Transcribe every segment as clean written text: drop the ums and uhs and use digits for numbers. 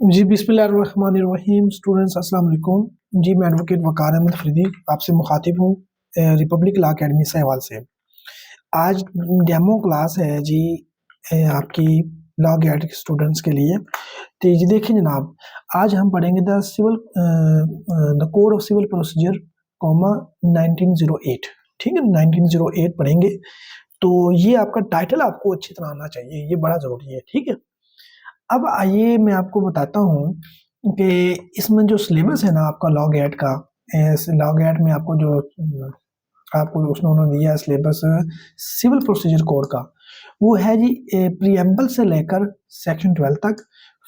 जी, बिस्मिल्लाहिर्रहमानिर्रहीम। स्टूडेंट्स अस्सलाम वालेकुम। जी, मैं एडवोकेट वक़ार अहमद फ़रीदी आपसे मुख़ातिब हूँ रिपब्लिक लॉ अकेडमी सहवाल से। आज डेमो क्लास है जी आपकी लॉ गेट के स्टूडेंट्स के लिए। तो जी देखिए जनाब, आज हम पढ़ेंगे the code of civil procedure comma 1908, ठीक है? 1908 पढ़ेंगे। तो ये आपका टाइटल आपको अच्छी तरह आना चाहिए, ये बड़ा ज़रूरी है, ठीक है? अब आइए मैं आपको बताता हूँ कि इसमें जो सिलेबस है ना आपका लॉ गेट का, लॉ गेट में आपको जो आपको उसमें उन्होंने दिया है सिलेबस सिविल प्रोसीजर कोड का, वो है जी प्रीएम्बल से लेकर सेक्शन 12 तक,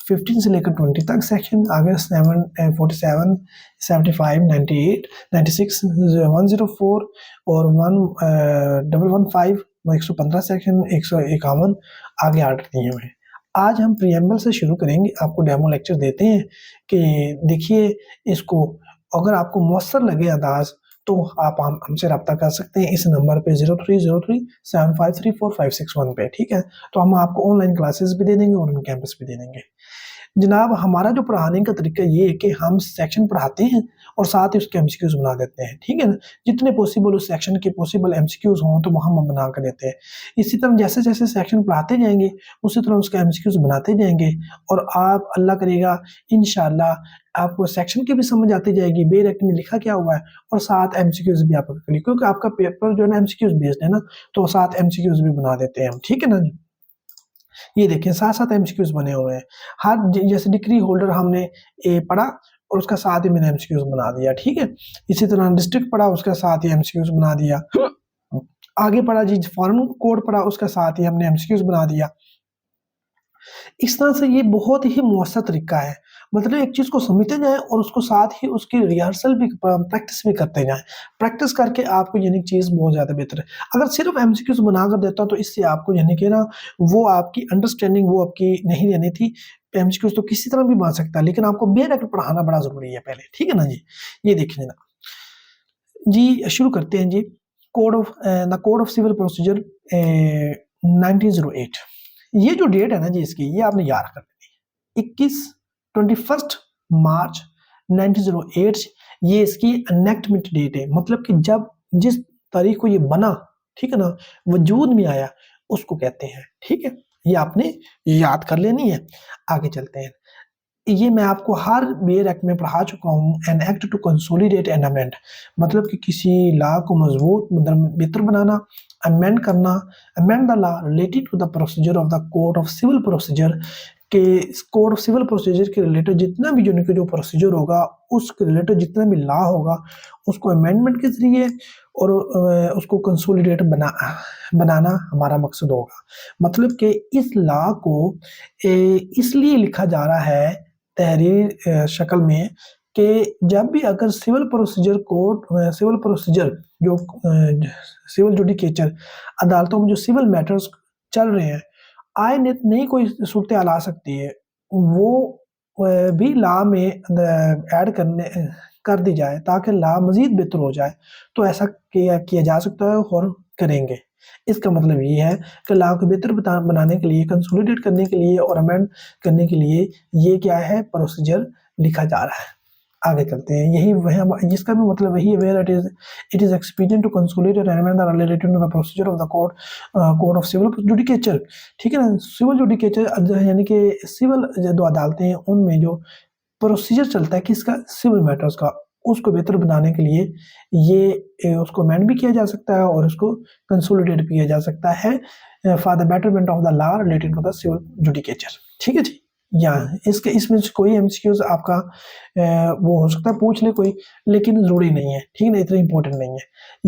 15 से लेकर 20 तक सेक्शन, आगे 47, 75, 98, 96, 104 और 115, 115 सेक्शन, 151 आगे आर्डर दिए हुए हैं। आज हम प्रीएम्बल से शुरू करेंगे, आपको डेमो लेक्चर देते हैं कि देखिए इसको, अगर आपको मौसर लगे अंदाज तो आप हमसे रब्ता कर सकते हैं इस नंबर पे 03037534 पे, ठीक है? तो हम आपको ऑनलाइन क्लासेस भी दे देंगे और ऑन कैंपस भी दे देंगे। जनाब हमारा जो पढ़ाने का तरीका ये है कि हम सेक्शन पढ़ाते हैं और साथ ही उसके एमसीक्यूज बना देते हैं, ठीक है ना? जितने पॉसिबल उस सेक्शन के पॉसिबल एमसीक्यूज हों तो वो हम बना कर देते हैं। इसी तरह जैसे-जैसे सेक्शन पढ़ाते जाएँगे, उसी तरह उसके एमसीक्यूज बनाते जाएँगे और आप अल्लाह करेगा इंशाअल्लाह आपको सेक्शन की भी समझ आती जाएगी, बेरहम में लिखा क्या हुआ है और साथ एमसीक्यूज भी आपका क्लियर, क्योंकि आपका पेपर जो है ना एमसीक्यूज बेस्ड है ना, तो साथ एमसीक्यूज भी बना देते हैं हम, ठीक है ना जी? ये देखिए साथ-साथ एमसीक्यूज़ बने हुए हैं। हर ज जैसे डिग्री होल्डर हमने पढ़ा और उसका साथ ही मैंने एमसीक्यूज़ बना दिया, ठीक है? इसी तरह डिस्ट्रिक्ट पढ़ा, उसका साथ ही एमसीक्यूज़ बना दिया। आगे पढ़ा जी फॉरेन कोड पढ़ा, उसका साथ ही हमने एमसीक्यूज़ बना दिया। इस तरह से ये बहुत ही मौसर तरीका है। मतलब एक चीज़ को समझते जाएँ और उसको साथ ही उसकी रिहर्सल भी प्रैक्टिस भी करते जाएँ। प्रैक्टिस करके आपको यानी चीज़ बहुत ज़्यादा बेहतर है। अगर सिर्फ़ एमसीक्यूज़ बनाकर देता तो इससे आपको यानी कि ना वो आपकी अंडरस्टैंडिंग वो आपकी नहीं रहनी थी। एमसीक्यूज़ तो किसी तरह भी बन सकता है, लेकिन आपको बेरहम पढ़ाना बड़ा ज़रूरी है पहले, ठीक है ना जी? ये देखिए ना, जी शुरू करते हैं जी। The code of civil procedure 1908। ये जो डेट है ना जी इसकी, ये आपने याद कर लेनी है। 21 मार्च 1908 ये इसकी एनेक्टमेंट डेट है, मतलब कि जब जिस तारीख को ये बना, ठीक है ना, वजूद में आया, उसको कहते हैं, ठीक है? ये आपने याद कर लेनी है। आगे चलते हैं। ये मैं आपको हर बेयर एक्ट में पढ़ा चुका हूँ। An act to consolidate and amend, मतलब कि किसी लॉ को मजबूत मतलब बेहतर बनाना, अमेंड करना। Amend the law related to the procedure of the code of civil procedure, के कोड ऑफ सिविल प्रोसीजर के रिलेटेड जितना भी जो प्रोसीजर होगा उसके रिलेटेड जितना भी लॉ होगा उसको अमेंडमेंट के जरिए और उसको कंसोलिडेट बनाना हमारा मकसद होगा। मतलब कि इस लॉ को इसलिए लिखा जा रहा है तहरीर शक्ल में कि जब भी अगर सिविल प्रोसीजर जो सिविल जुडिकेचर अदालतों में जो सिविल मैटर्स चल रहे हैं, आए नई कोई सूरत हाल आ सकती है, वो भी लॉ में ऐड कर दी जाए ताकि लॉ मज़ीद बेहतर हो जाए। तो ऐसा किया जा सकता है और करेंगे। इसका मतलब ये है कि लॉ को बेहतर बनाने के लिए, कंसोलिडेट करने के लिए और अमेंड करने के लिए ये क्या है प्रोसीजर लिखा जा रहा है। आगे चलते हैं। यही वह जिसका भी मतलब वही है, where it is expedient to consolidate and amend the related to the procedure of the code of civil judicature, ठीक है ना? सिविल जुडिकेचर यानी कि सिविल जो अदालतें हैं उनमें जो प्रोसीजर चलता है किसका, सिविल मैटर्स का, उसको बेहतर बनाने के लिए ये उसको अमेंड भी किया जा सकता है और उसको कंसोलिडेट भी किया जा सकता है for the betterment of the law related to the civil judicature, ठीक है जी? या इसके इसमें से कोई एमसीक्यूज आपका वो हो सकता है पूछ ले कोई, लेकिन ज़रूरी नहीं है, ठीक है ना? इतना इम्पोर्टेंट नहीं है।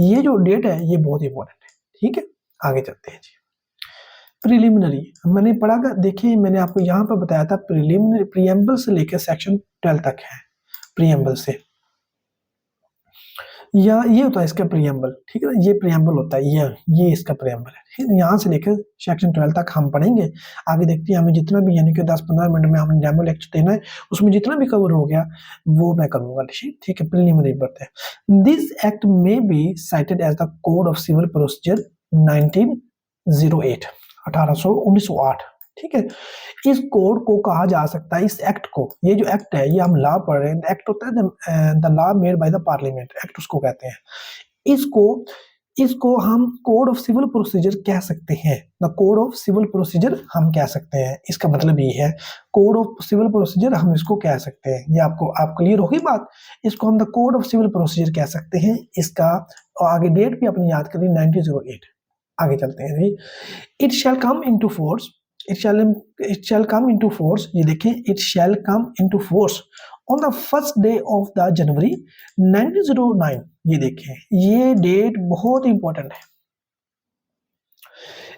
ये जो डेट है ये बहुत इम्पोर्टेंट है, ठीक है? आगे चलते हैं जी। प्रिलिमिनरी मैंने पढ़ा था, देखिए मैंने आपको यहाँ पर बताया था प्रिलिमिनरी प्रीएम्बल से लेकर सेक्शन 12 तक है। प्रीएम्बल से या ये होता है इसका प्रीएम्बल, ठीक है ना? ये प्रीएम्बल होता है, ये इसका प्रीएम्बल है, ठीक है? यहाँ से लेकर सेक्शन 12 तक हम पढ़ेंगे। आगे देखते हैं हमें जितना भी यानी कि 10-15 मिनट में हमें डेमो लेक्चर देना है, उसमें जितना भी कवर हो गया वो मैं करूँगा, ठीक है? प्रिलिमिनरी बढ़ते हैं। दिस एक्ट में be cited as the code of civil procedure 1908 1908, ठीक है। इस कोड को कहा जा सकता है, इस एक्ट को, ये जो एक्ट है, ये हम लॉ पढ़ रहे हैं, एक्ट होता है the law made by the parliament, act उसको कहते हैं। इसको इसको हम कोड ऑफ सिविल प्रोसीजर कह सकते हैं, the code of civil procedure हम कह सकते हैं। इसका मतलब ये है, कोड ऑफ सिविल प्रोसीजर हम इसको कह सकते हैं। ये आपको आप क्लियर होगी बात। इसको हम the code of civil procedure कह सकते हैं। इसका आगे डेट भी अपनी याद करिए 1908। आगे चलते हैं जी। It shall come into force, it shall come into force, ये देखें, it shall come into force on the first day of the January 1909। ये देखें, ये डेट बहुत इंपॉर्टेंट है।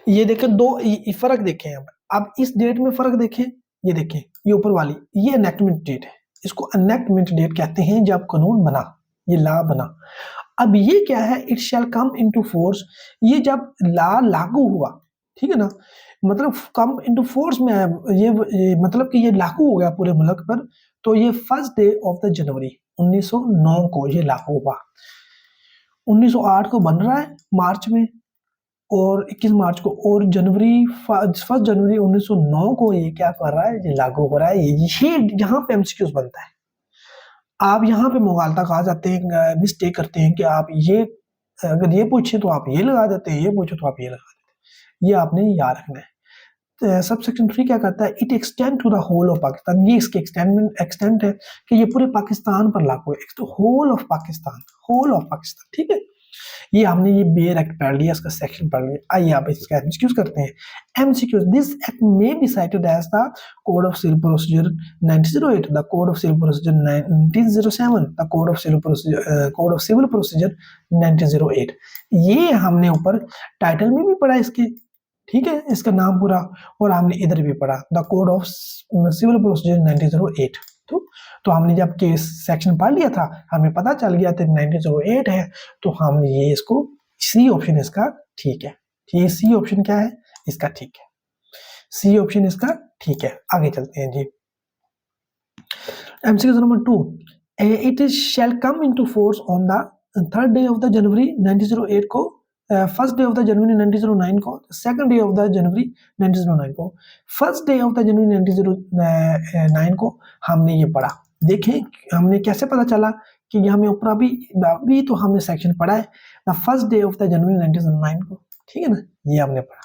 ये देखें, दो फर्क देखें हम। अब इस डेट में फर्क देखें, ये देखें, ये ऊपर वाली, ये एनेक्टमेंट डेट है। इसको एनेक्टमेंट डेट कहते हैं, जब कानून बना, ये लॉ बना। अब ये क्या है, it shall come into force, ये जब लॉ लागू हुआ, ठीक है ना, मतलब कम इनटू फोर्स में है, ये मतलब कि ये लागू हो गया पूरे मुल्क पर। तो ये first day of the January 1909 को ये लागू हुआ। 1908 को बन रहा है मार्च में, और 21 मार्च को, और फर्स्ट जनवरी 1909 को ये क्या कर रहा है, ये लागू हो रहा है। ये यहाँ पे एमसीक्यूज बनता है। आप यहाँ पे मुगालता खा जाते हैं, मिस्टेक करते हैं कि आप ये, अगर ये पूछे तो आप ये लगा देते हैं, ये पूछे तो आप ये लगा देते हैं। ये आपने याद रखना है। सबसेक्शन 3 क्या करता है, it extend to the whole of Pakistan. ये इसके एक्सटेंड है कि ये पूरे पाकिस्तान पर लागू है, whole of Pakistan, whole of Pakistan, ठीक है। ये हमने ये बेयर एक्ट पढ़ लिया, इसका सेक्शन पढ़ लिया। आइए आप इसका एमसीक्यूज करते हैं। MCQs, this act may be cited as the code of civil procedure 1908, the code of civil procedure 1907, the code of civil procedure 1908। ये हमने ऊपर टाइटल में भी पढ़ा इसके, ठीक है, इसका नाम पूरा, और हमने इधर भी पढ़ा the code of civil procedure 1908। तो हमने जब केस सेक्शन पढ़ लिया था, हमें पता चल गया था 1908 है, तो हमने ये इसको, सी ऑप्शन इसका ठीक है। ये सी ऑप्शन क्या है इसका, ठीक है, सी ऑप्शन इसका ठीक है। आगे चलते हैं जी। MCQ number 2, it is shall come into force on the third day of the January 1908 को, first day of the January 1909 को, second day of the January 1909 को, first day of the January 1909 को हमने ये पढ़ा। देखें हमने कैसे पता चला कि यहाँ में ऊपर अभी तो हमने सेक्शन पढ़ा है the first day of the January 1909 को, ठीक है ना, ये हमने पढ़ा।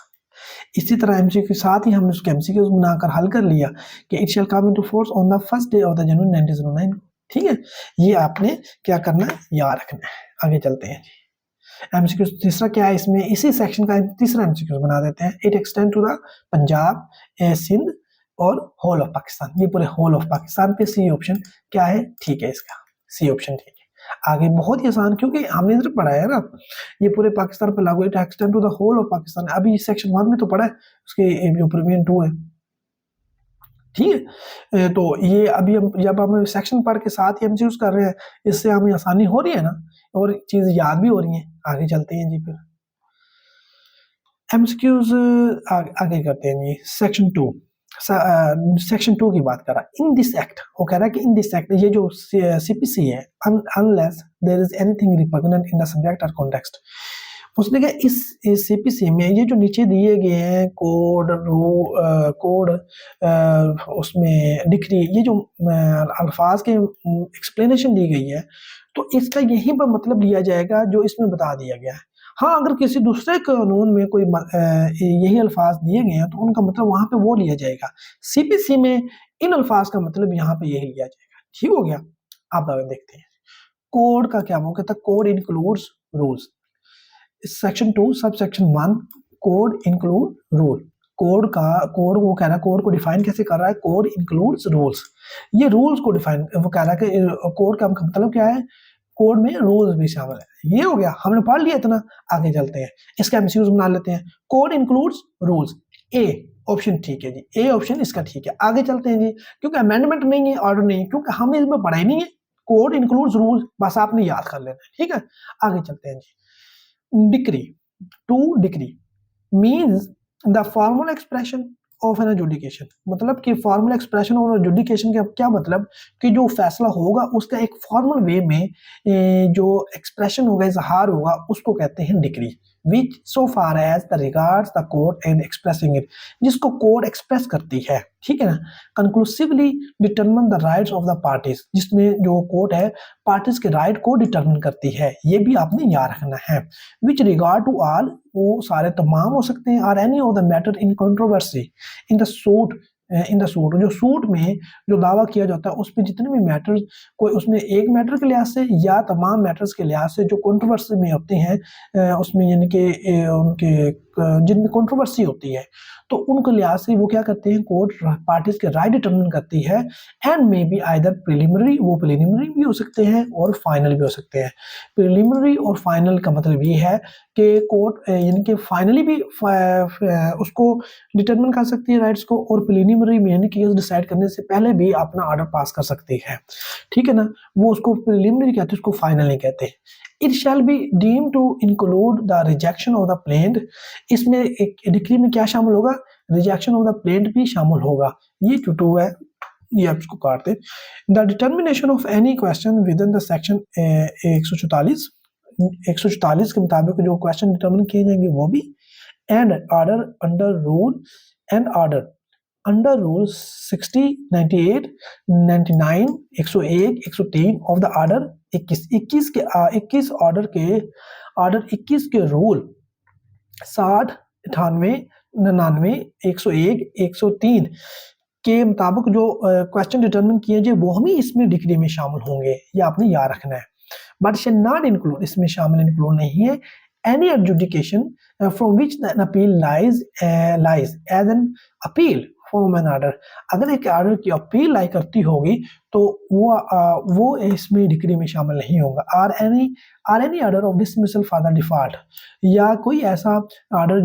इसी तरह एमसीक्यू के साथ ही हमने उसके एमसीक्यूज बनाकर हल कर लिया कि it shall come into force on the first day of the January 1909 को, ठीक है। ये आपने क्या करना है, याद रखना है। आगे चलते हैं जी। एमसीक्यू तीसरा क्या है, इसमें इसी सेक्शन का तीसरा एमसीक्यू बना देते हैं। It extend to the Punjab, Sindh और होल ऑफ पाकिस्तान। ये पूरे होल ऑफ पाकिस्तान पे सी ऑप्शन क्या है, ठीक है, इसका सी ऑप्शन ठीक है। आगे बहुत ही आसान, क्योंकि हमने इधर पढ़ा है ना, ये पूरे पाकिस्तान पे लागू, it extend to the whole of Pakistan. अभी सेक्शन 1 में तो पढ़ा है, उसके जो प्रीवियस 2 है, ठीक है। तो ये अभी हम जब हम सेक्शन पढ़ के साथ ही एमसीक्यूज कर रहे हैं, इससे हमें आसानी हो रही है ना, और चीज याद भी हो रही है। आगे चलते हैं जी। फिर एमसीक्यूज आगे करते हैं जी। सेक्शन 2 की बात कर रहा है। इन दिस एक्ट, वो कह रहा है कि इन दिस एक्ट, ये जो सीपीसी है, unless there is anything repugnant in the subject और कॉन्टेक्स्ट, उसने कहा इस सीपीसी में ये जो नीचे दिए गए हैं कोड, उसमें डिक्री, ये जो अल्फाज के एक्सप्लेनेशन दी गई है, तो इसका यहीं पर मतलब लिया जाएगा जो इसमें बता दिया गया है। हाँ, अगर किसी दूसरे कानून में कोई यही अल्फाज दिए गए हैं तो उनका मतलब वहां पे वो लिया जाएगा। सीपीसी में इन अल्फाज का मतलब यहाँ पे यही लिया जाएगा। ठीक हो गया। अब देखते हैं कोड का क्या, वो कहता है code includes rules. Section 2 sub section 1 code include rule. Code वो कह रहा है, कोड को डिफाइन कैसे कर रहा है, कोड इंक्लूड्स रूल्स। ये रूल्स को डिफाइन, वो कह रहा है कि कोड का मतलब क्या है, कोड में रूल्स भी शामिल है। ये हो गया, हमने पढ़ लिया इतना। आगे चलते हैं, इसका एमसीक्यूज बना लेते हैं। Code includes rules, A option ठीक है जी, ए ऑप्शन इसका ठीक है। आगे चलते हैं जी, क्योंकि अमेंडमेंट नहीं है, ऑर्डर नहीं है, क्योंकि हमने इसमें पढ़ा ही नहीं है। कोड इंक्लूड्स रूल्स बस आपने याद कर लेना है, ठीक है। आगे चलते हैं जी। Decree, to decree means the formal expression of an adjudication, मतलब कि फॉर्मल एक्सप्रेशन और एजुडिकेशन का क्या मतलब कि जो फैसला होगा उसका एक फॉर्मल वे में जो एक्सप्रेशन होगा, इजहार होगा, उसको कहते हैं decree. which so far as the regards the court and expressing it, जिसको कोर्ट एक्सप्रेस करती है, ठीक है ना, conclusively determine the rights of the parties, जिसमें जो कोर्ट है पार्टीज के राइट को डिटरमिन करती है, ये भी आपने याद रखना है। विच रिगार्ड टू ऑल, वो सारे तमाम हो सकते हैं, और any of the matter in controversy in the suit, in the suit, जो सूट में जो दावा किया जाता है उसमें जितने भी मैटर्स, कोई उसमें एक मैटर के लिहाज से या तमाम मैटर्स के लिहाज से जो कंट्रोवर्सी में होते हैं, उसमें यानी कि उनके जिनमें कंट्रोवर्सी होती है, तो उनके लिहाज से वो क्या करते हैं, कोर्ट पार्टीज के राइट डिटरमिन करती है। And may be either preliminary, वो प्रिलिमिनरी भी हो सकते हैं और फाइनल भी हो सकते हैं। प्रिलिमिनरी और फाइनल का मतलब ये है कि कोर्ट यानी कि फाइनली भी उसको डिटरमिन कर सकती है राइट्स को, और प्रिलिमिनरी में यानी कि डिसाइड करने से पहले भी अपना ऑर्डर पास कर सकती है, ठीक है ना, वो उसको प्रिलिमिनरी कहते हैं, उसको फाइनल नहीं कहते। It shall be deem to include the rejection of the plaint, इसमें एक डिक्री में क्या शामिल होगा, रिजेक्शन ऑफ द प्लेंट भी शामिल होगा। ये टू है, ये आप इसको काटते। The determination of any question with in the section 144 के मुताबिक जो क्वेश्चन डिटर्मिन किए जाएंगे वो भी, and order under rule, and order under rule 60, 98, 99, 101, 103 of the order 21 order 21 के रूल 60, 98, 99, 101, 103 के मुताबिक जो क्वेश्चन डिटरमिन किए जाए वो भी इसमें डिग्री में शामिल होंगे, ये आपने याद रखना है। बट शेल नॉट इंक्लूड, इसमें शामिल इंक्लूड नहीं है, any adjudication from which an appeal lies as an appeal from an order, अगर एक ऑर्डर की अपील लाई करती होगी तो वो इसमें डिग्री में शामिल नहीं होगा। Or any order of dismissal for the default, या कोई ऐसा ऑर्डर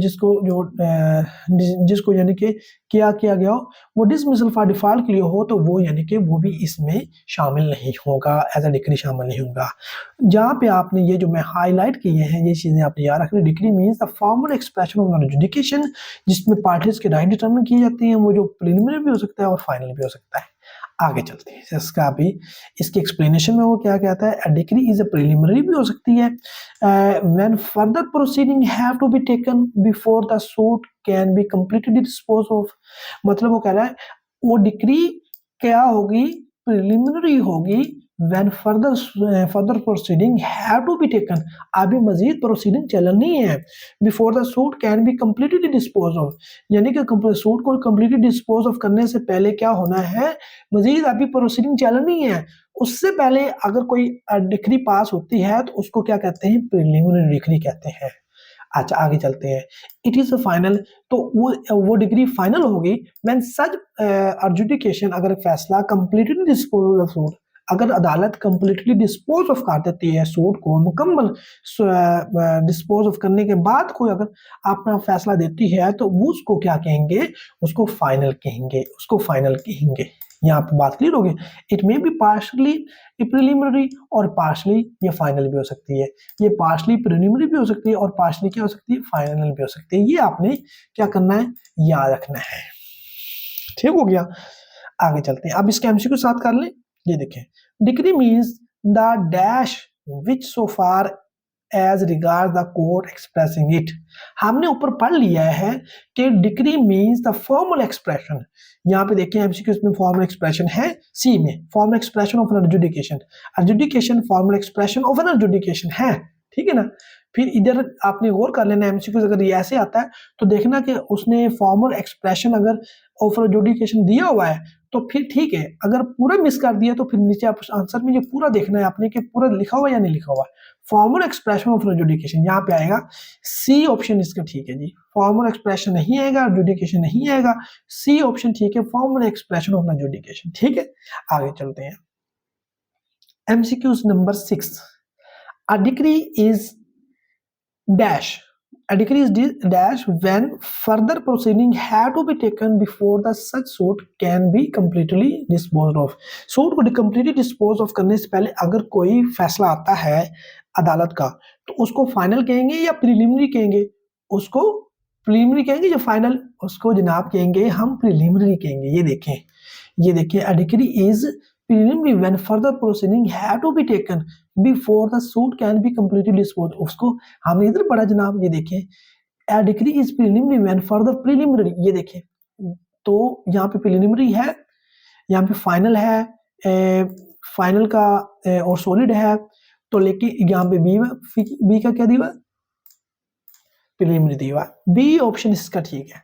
जिसको यानी कि किया गया हो वो डिसमिसल फॉर डिफॉल्ट के लिए हो, तो वो यानी कि वो भी इसमें शामिल नहीं होगा, एज अ डिग्री शामिल नहीं होगा। जहाँ पे आपने ये जो मैं हाईलाइट किए हैं ये चीज़ें आपने याद रखनी। Degree means the formal expression of adjudication, जिसमें पार्टीज के राइट डिटरमिन किए जाते हैं, वो जो प्रीलिमिनरी भी हो सकता है और फाइनल भी हो सकता है। आगे चलते हैं इसका भी, इसके एक्सप्लेनेशन में वो क्या कहता है, a degree is a preliminary भी हो सकती है, when further proceeding have to be taken before the suit can be completely dispose of, मतलब वो कह रहा है वो डिग्री क्या होगी, प्रीलिमिनरी होगी, when further proceeding have to be taken, अभी मजीद प्रोसीडिंग चलनी है, before the suit can be completely dispose of, यानी कि सूट को कंप्लीटली डिस्पोज ऑफ करने से पहले क्या होना है, मजीद अभी प्रोसीडिंग चलनी है, उससे पहले अगर कोई डिग्री पास होती है तो उसको क्या कहते हैं, प्रीलिमिनरी डिग्री कहते हैं। अच्छा आगे चलते हैं, इट इज फाइनल, तो वो डिग्री फाइनल होगी व्हेन सच एडजुडिकेशन, अगर फैसला कंप्लीटली डिस्पोज ऑफ सूट, अगर अदालत कंप्लीटली डिस्पोज ऑफ कर देती है सूट को, मुकम्मल डिस्पोज ऑफ करने के बाद कोई अगर अपना फैसला देती है तो वो उसको क्या कहेंगे, उसको फाइनल कहेंगे, उसको फाइनल कहेंगे। यहाँ पे बात क्लियर होगी। It may B partially preliminary और पार्शली ये फाइनल भी हो सकती है, ये पार्शली प्रीलिमिनरी भी हो सकती है और पार्शली क्या हो सकती है, फाइनल भी हो सकती है। ये आपने क्या करना है, याद रखना है। ठीक हो गया, आगे चलते हैं। अब इसके एमसीक्यू साथ कर लें। ये देखें, decree means the dash which so far as regard the court expressing it. हमने ऊपर पढ़ लिया है कि decree means the formal expression. यहाँ पे देखिए एमसीक्यू में फॉर्मल एक्सप्रेशन है, सी में formal expression of an adjudication, adjudication formal expression of an adjudication है, ठीक है ना। फिर इधर आपने गौर कर लेना, एमसीक्यू अगर ये ऐसे आता है तो देखना कि उसने फॉर्मल एक्सप्रेशन अगर ऑफ एडजुडिकेशन दिया हुआ है तो फिर ठीक है, अगर पूरा मिस कर दिया तो फिर नीचे आप आंसर में ये पूरा देखना है आपने कि पूरा लिखा हुआ या नहीं लिखा हुआ। फॉर्मल एक्सप्रेशन ऑफ एडजुडिकेशन यहाँ पे आएगा, सी ऑप्शन इसका ठीक है जी। फॉर्मल एक्सप्रेशन नहीं आएगा, एडजुडिकेशन नहीं आएगा, सी ऑप्शन ठीक है, फॉर्मल एक्सप्रेशन ऑफ एडजुडिकेशन, ठीक है। आगे चलते हैं, MCQs number 6, a degree is dash, a decree is dash when further proceeding have to be taken before the such suit can be completely disposed of। Suit को completely dispose of करने से पहले अगर कोई फैसला आता है अदालत का तो उसको फाइनल कहेंगे या प्रीलिमिनरी कहेंगे, उसको प्रीलिमिनरी कहेंगे या फाइनल, उसको जनाब कहेंगे हम प्रीलिमिनरी कहेंगे। ये देखें, a decree is preliminary when further proceeding have to be taken before the suit can be completely disposed। उसको हमने इधर पढ़ा जनाब, ये देखें a decree is preliminary when further preliminary, ये देखें तो यहाँ पे preliminary है, यहाँ पे फाइनल है, फाइनल का और सॉलिड है, तो लेकिन यहाँ पे बी का क्या दिया, प्रीलिमिनरी दिया। बी ऑप्शन इसका ठीक है।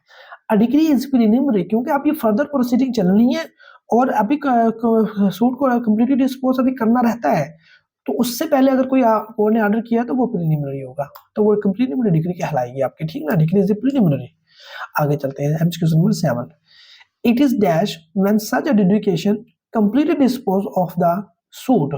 अ डिग्री इज प्रीलिमिनरी क्योंकि आप ये फर्दर प्रोसीडिंग चलनी है और अभी सूट को कंप्लीटली डिस्पोज अभी करना रहता है, तो उससे पहले अगर कोई कोर्ट ने ऑर्डर किया तो वो प्रीलिमिनरी होगा, तो वो प्रीलिमिनरी डिग्री कहलाएगी आपकी, ठीक ना, डिग्री इज प्रीलिमिनरी। आगे चलते हैं MCQ number 7। It is dash when such adjudication completely dispose of the suit.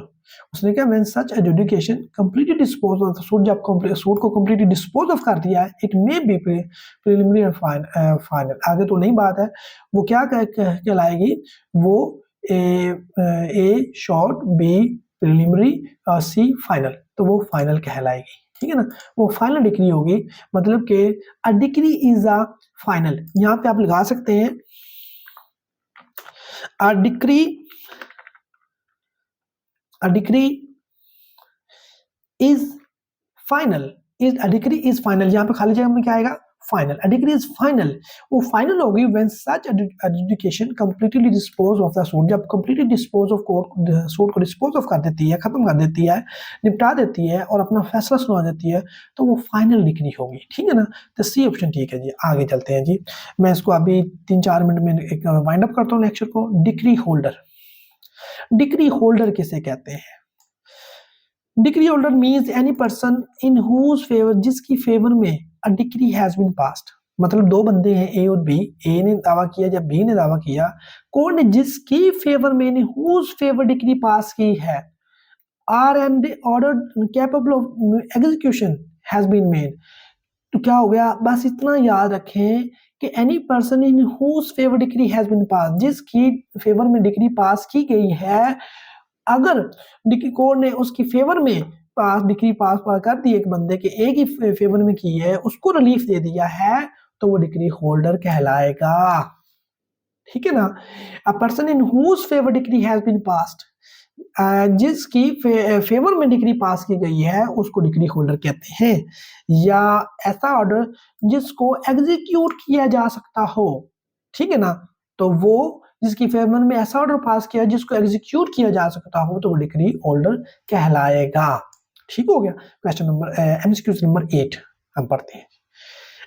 उसने क्या, when such adjudication completely dispose of the suit, जब सूट को कंप्लीटली डिस्पोज ऑफ कर दिया है, it may be preliminary and final. आगे तो नहीं बात है, वो क्या कहलाएगी, वो A short, B preliminary, C final, तो वो फाइनल कहलाएगी, ठीक है ना, वो फाइनल डिग्री होगी। मतलब कि a degree is a final, यहाँ पे आप लगा सकते हैं a degree is final, a degree is final, यहाँ पे खाली जगह में क्या आएगा, final. A degree is final, वो फाइनल होगी when such adjudication completely dispose of the suit, जब completely dispose of court suit को डिस्पोज ऑफ कर देती है, खत्म कर देती है, निपटा देती है और अपना फैसला सुना देती है, तो वो फाइनल डिग्री होगी, ठीक है ना। तो सी ऑप्शन ठीक है जी। आगे चलते हैं जी, मैं इसको अभी 3-4 मिनट में एक वाइंड अप करता हूँ लेक्चर को। डिग्री होल्डर, डिग्री होल्डर किसे कहते हैं? Decree holder means any person in whose favour, जिसकी फेवर में a degree has been passed. मतलब दो बंदे हैं ए और बी, ए ने दावा किया जब बी ने दावा किया, कौन ने जिसकी फेवर में, हुज फेवर डिग्री पास की है, or and order capable of execution has been made. तो क्या हो गया, बस इतना याद रखें कि any person in whose favour decree has been pass, जिसकी फेवर में डिग्री पास की गई है, अगर डिग्री कोर्ट ने उसकी फेवर में डिग्री पास कर दी, एक बंदे के एक ही फेवर में की है, उसको रिलीफ दे दिया है, तो वो डिग्री होल्डर कहलाएगा, ठीक है ना। A person in whose favour decree has been passed, जिसकी फेवर में डिग्री पास की गई है उसको डिग्री होल्डर कहते हैं। या ऐसा ऑर्डर जिसको एग्जीक्यूट किया जा सकता हो, ठीक है ना, तो वो जिसकी फेवर में ऐसा ऑर्डर पास किया जिसको एग्जीक्यूट किया जा सकता हो, तो वो डिग्री होल्डर कहलाएगा, ठीक हो गया। क्वेश्चन नंबर एमसीक्यू नंबर 8 हम पढ़ते हैं।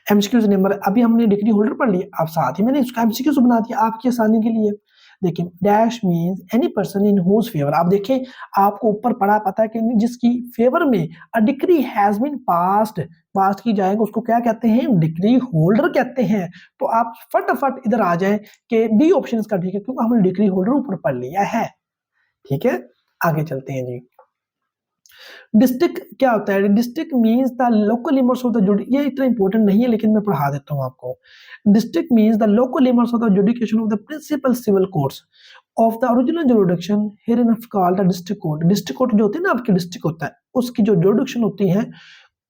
एमसीक्यू नंबर, अभी हमने डिग्री होल्डर पढ़ लिया, अब साथ ही मैंने इसका एमसीक्यू बना दिया आपकी आसानी के लिए। देखिए dash means any person in whose favour, आप देखें आपको ऊपर पढ़ा पता है कि जिसकी फेवर में a degree has been passed, pass की जाएगा उसको क्या कहते हैं, डिग्री होल्डर कहते हैं। तो आप फटाफट इधर आ जाएं कि बी ऑप्शन इसका ठीक है, क्योंकि हमने डिग्री होल्डर ऊपर पढ़ लिया है, ठीक है। आगे चलते हैं जी। डिस्ट्रिक्ट क्या होता है, district means the local limits of the judiciary, ये इतना इंपॉर्टेंट नहीं है लेकिन मैं पढ़ा देता हूं आपको। District means the local limits of the judication of the principal civil courts of the original jurisdiction herein called the district court. District court जो होते हैं ना, आपकी डिस्ट्रिक्ट होता है, उसकी जो जुरिडिक्शन होती है,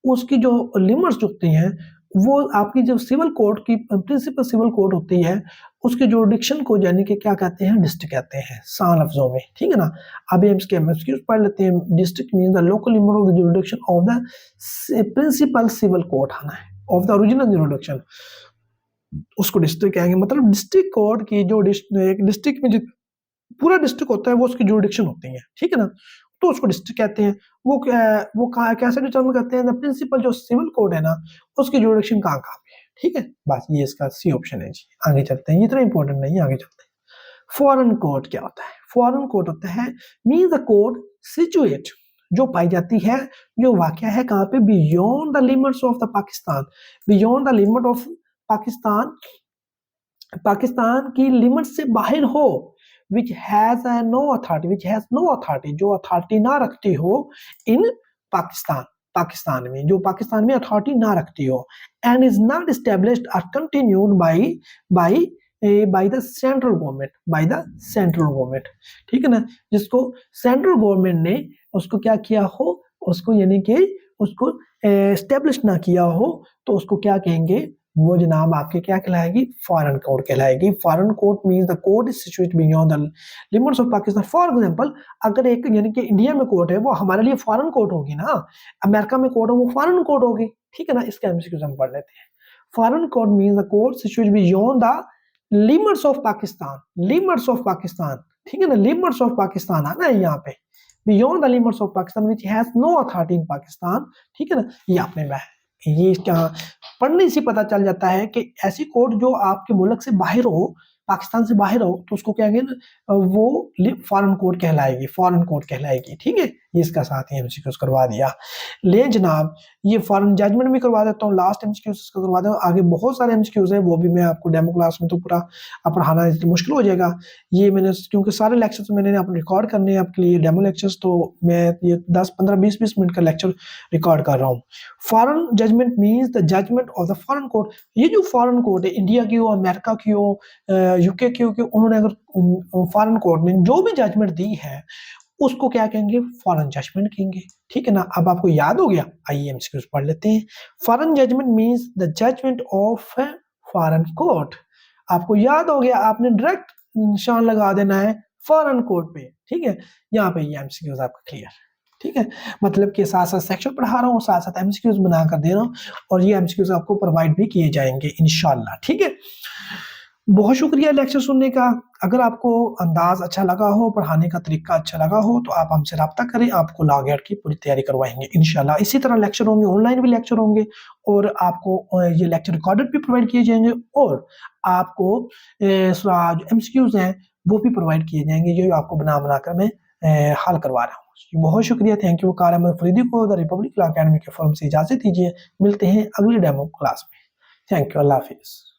उसकी जो लिमिट्स होती हैं, वो आपकी जो सिविल कोर्ट की प्रिंसिपल सिविल कोर्ट होती है, उसके जुरिडिक्शन को यानी कि क्या कहते हैं, डिस्ट्रिक्ट कहते हैं, सान लफ्जों में, ठीक है ना। अभी हम इसके एमसीक्यूज पढ़ लेते हैं। District means the local limit of the jurisdiction of the principal civil court आना है, ऑफ द ओरिजिनल जुरिडिक्शन, उसको डिस्ट्रिक्ट कहेंगे। मतलब डिस्ट्रिक्ट कोर्ट की जो डिस्ट्रिक्ट में जो पूरा डिस्ट्रिक्ट होता है वो उसकी जुरिडिक्शन होती है, ठीक है ना, तो उसको डिस्ट्रिक्ट कहते हैं। वो कैसे डिटरमिन करते हैं, प्रिंसिपल जो सिविल कोर्ट है ना, उसकी जुरिडिक्शन कहाँ पे है, ठीक है। बस ये इसका सी ऑप्शन है जी। आगे चलते हैं, ये इतना इंपॉर्टेंट नहीं है, आगे चलते हैं। फॉरेन कोर्ट क्या होता है? फॉरेन कोर्ट होता है मींस द कोर्ट सिचुएट, जो पाई जाती है, जो वाक़या है कहाँ पे, beyond the limits of the Pakistan, beyond the limit of Pakistan, Pakistan की लिमिट से बाहर हो, which has no authority, which has no authority, जो अथॉरिटी ना रखती हो इन पाकिस्तान, पाकिस्तान में, जो पाकिस्तान में अथॉरिटी ना रखती हो, and is not established or continued by the central government, by the central government, ठीक है ना, जिसको सेंट्रल गवर्नमेंट ने उसको क्या किया हो, उसको यानी कि उसको एस्टेब्लिश ना किया हो, तो उसको क्या कहेंगे, वो जनाब आपके क्या कहलाएगी, फॉरेन कोर्ट कहलाएगी। Foreign court means the court is situated beyond the limits of Pakistan. For example, अगर एक यानी कि इंडिया में कोर्ट है, वो हमारे लिए फॉरेन कोर्ट होगी ना, अमेरिका में कोर्ट है वो फॉरेन कोर्ट होगी, ठीक है ना। इसका एमसीक्यू हम पढ़ लेते हैं। Foreign court means the court situated beyond the limits of Pakistan, limits of Pakistan, ठीक है ना, लिमिट्स ऑफ पाकिस्तान आना है यहाँ पे, beyond the limits of Pakistan which has no authority in Pakistan, ठीक है ना। ये आपने ये क्या पढ़ने से पता चल जाता है कि ऐसी कोर्ट जो आपके मुल्क से बाहर हो, पाकिस्तान से बाहर हो, तो उसको क्या कहेंगे, वो फॉरेन कोर्ट कहलाएगी, फॉरेन कोर्ट कहलाएगी, ठीक है। ये इसका साथ ही एमसीक्यूज करवा दिया। ले जनाब, ये फॉरेन जजमेंट भी करवा देता हूँ, लास्ट एमसीक्यूज करवा देता हूँ। आगे बहुत सारे एमसीक्यूज है, वो भी मैं आपको डेमो क्लास में तो पूरा पढ़ाना मुश्किल हो जाएगा। ये मैंने क्योंकि सारे लेक्चर्स मैंने अपने रिकॉर्ड करने हैं आपके लिए डेमो लेक्चर्स, तो मैं ये 10, 15, 20 मिनट का लेक्चर रिकॉर्ड कर रहा हूँ। Foreign judgment means the judgment of the foreign court. ये जो फॉरेन कोर्ट है, इंडिया की हो, अमेरिका की हो, यूके की हो, कि उन्होंने अगर फॉरेन कोर्ट ने जो भी जजमेंट दी है उसको क्या कहेंगे, फॉरेन जजमेंट कहेंगे, ठीक है ना। अब आपको याद हो गया, आइए एमसीक्यूज पढ़ लेते हैं। Foreign judgment means the judgment of a foreign court. आपको याद हो गया, आपने डायरेक्ट निशान लगा देना है फॉरेन कोर्ट पे, ठीक है। यहाँ पे ये एमसीक्यूज आपका क्लियर, ठीक है। मतलब कि साथ साथ सेक्शन पढ़ा रहा हूँ, साथ साथ एमसीक्यूज बना कर दे रहा हूँ, और ये एमसीक्यूज आपको प्रोवाइड भी किए जाएंगे इंशाल्लाह, ठीक है। बहुत शुक्रिया लेक्चर सुनने का। अगर आपको अंदाज अच्छा लगा हो, पढ़ाने का तरीका अच्छा लगा हो, तो आप हमसे रब्ता करें, आपको लॉ गेट की पूरी तैयारी करवाएंगे इंशाल्लाह। इसी तरह लेक्चर होंगे, ऑनलाइन भी लेक्चर होंगे, और आपको ये लेक्चर रिकॉर्डेड भी प्रोवाइड किए जाएंगे, और आपको जो एमसीक्यूज हैं वो भी प्रोवाइड किए जाएंगे, जो आपको बना कर मैं हल करवा रहा हूँ। बहुत शुक्रिया, थैंक यू। कार अहमद फरीदी को द रिपब्लिक लॉ अकेडमी के फॉर्म से इजाजत दीजिए। मिलते हैं अगली डेमो क्लास में। थैंक यू, अल्लाह हाफिज़।